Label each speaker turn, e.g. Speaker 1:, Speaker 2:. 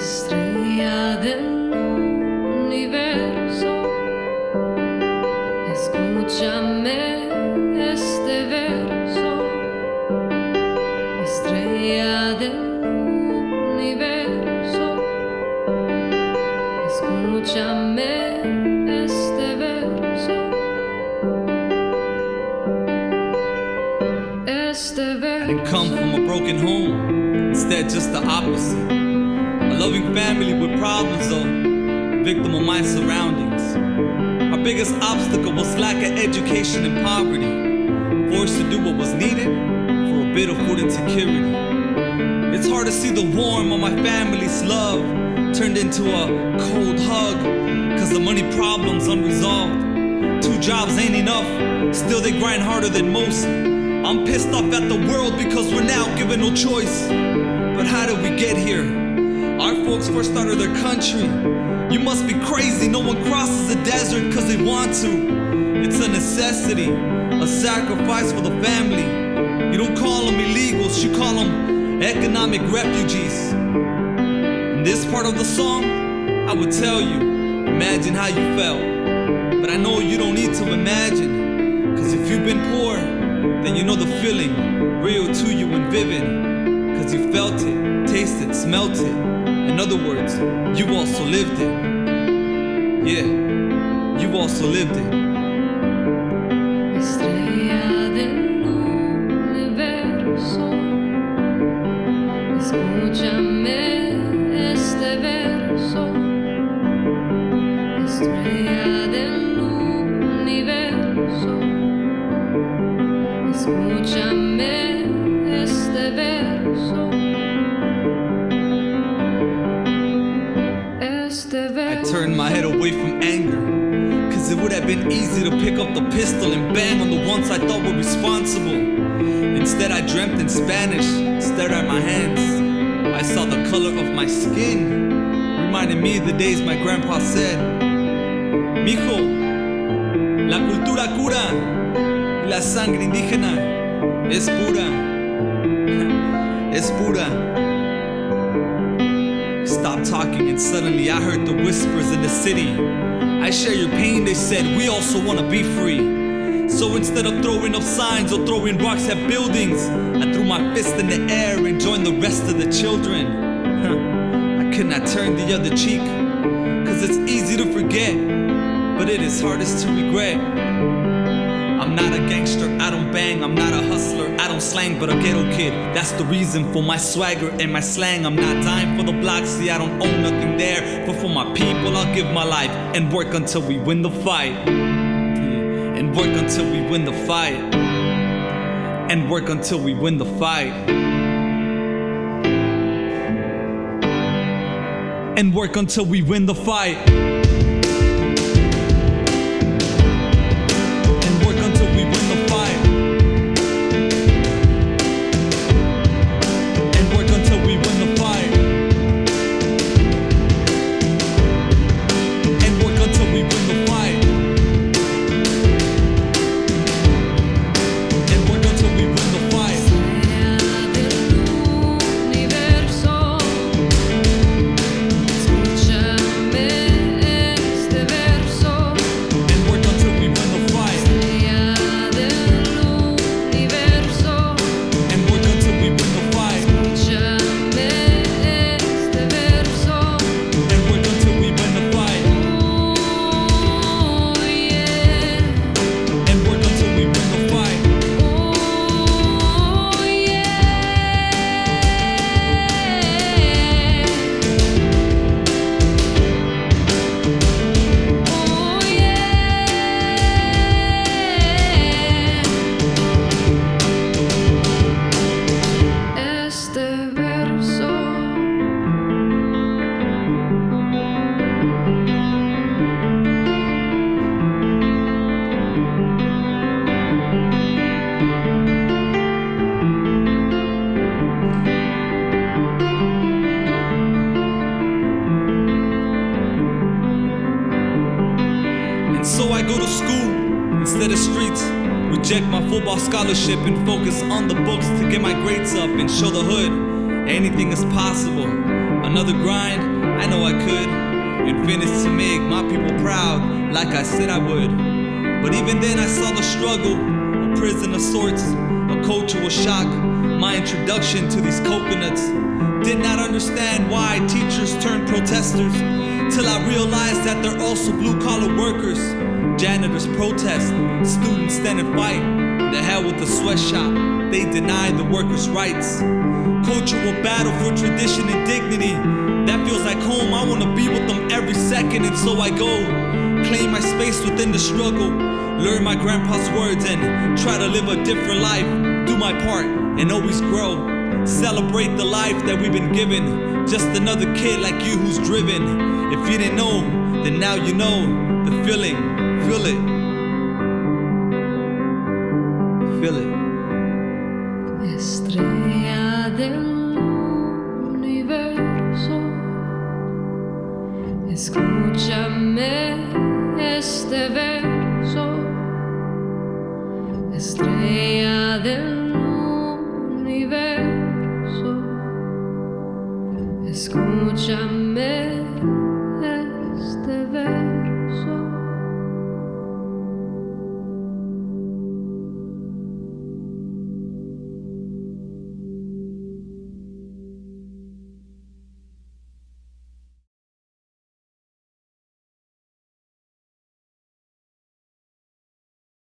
Speaker 1: Estrella del universo, escúchame este verso. Estrella del universo, escúchame este verso. Este verso.
Speaker 2: I didn't come from a broken home, instead just the opposite. A loving family with problems though, victim of my surroundings. Our biggest obstacle was lack of education and poverty, forced to do what was needed for a bit of food and security. It's hard to see the warmth of my family's love turned into a cold hug, cause the money problem's unresolved. 2 jobs ain't enough, still they grind harder than most. I'm pissed off at the world because we're now given no choice. But how did we get here? Our folks first started their country. You must be crazy, no one crosses the desert cause they want to. It's a necessity, a sacrifice for the family. You don't call them illegals, you call them economic refugees. In this part of the song, I would tell you, imagine how you felt. But I know you don't need to imagine, cause if you've been poor, then you know the feeling, real to you and vivid. Cause you felt it, tasted, smelt it. In other words, you also lived it. Yeah, you also lived it.
Speaker 1: Estrella del universo, escúchame este verso. Estrella del universo, escúchame este verso.
Speaker 2: I turned my head away from anger, cause it would have been easy to pick up the pistol and bang on the ones I thought were responsible. Instead I dreamt in Spanish, stared at my hands. I saw the color of my skin, reminded me of the days my grandpa said, Mijo, la cultura cura y la sangre indígena es pura, es pura. Stopped talking and suddenly I heard the whispers in the city. I share your pain, they said, we also wanna be free. So instead of throwing up signs or throwing rocks at buildings, I threw my fist in the air and joined the rest of the children. I could not turn the other cheek, cause it's easy to forget, but it is hardest to regret. I'm not a gangster, I don't bang, I'm not a hustler, I don't slang, but a ghetto kid. That's the reason for my swagger and my slang. I'm not dying for the block, see I don't own nothing there, but for my people I'll give my life and work until we win the fight. And work until we win the fight. And work until we win the fight. And work until we win the fight. so I go to school instead of streets. Reject my football scholarship and focus on the books to get my grades up and show the hood anything is possible. Another grind, I know I could, and finish to make my people proud like I said I would. But even then I saw the struggle, a prison of sorts, a cultural shock, my introduction to these coconuts. Did not understand why teachers turned protesters, till I realized that they're also blue-collar workers. Janitors protest, students stand and fight. The hell with the sweatshop, they deny the workers' rights. Cultural battle for tradition and dignity, that feels like home. I wanna be with them every second, and so I go. Claim my space within the struggle, learn my grandpa's words and try to live a different life. Do my part and always grow. Celebrate the life that we've been given. Just another kid like you who's driven. If you didn't know, then now you know the feeling. Feel it. Feel it.
Speaker 1: Estrella del universo, escúchame este verso. Estrella del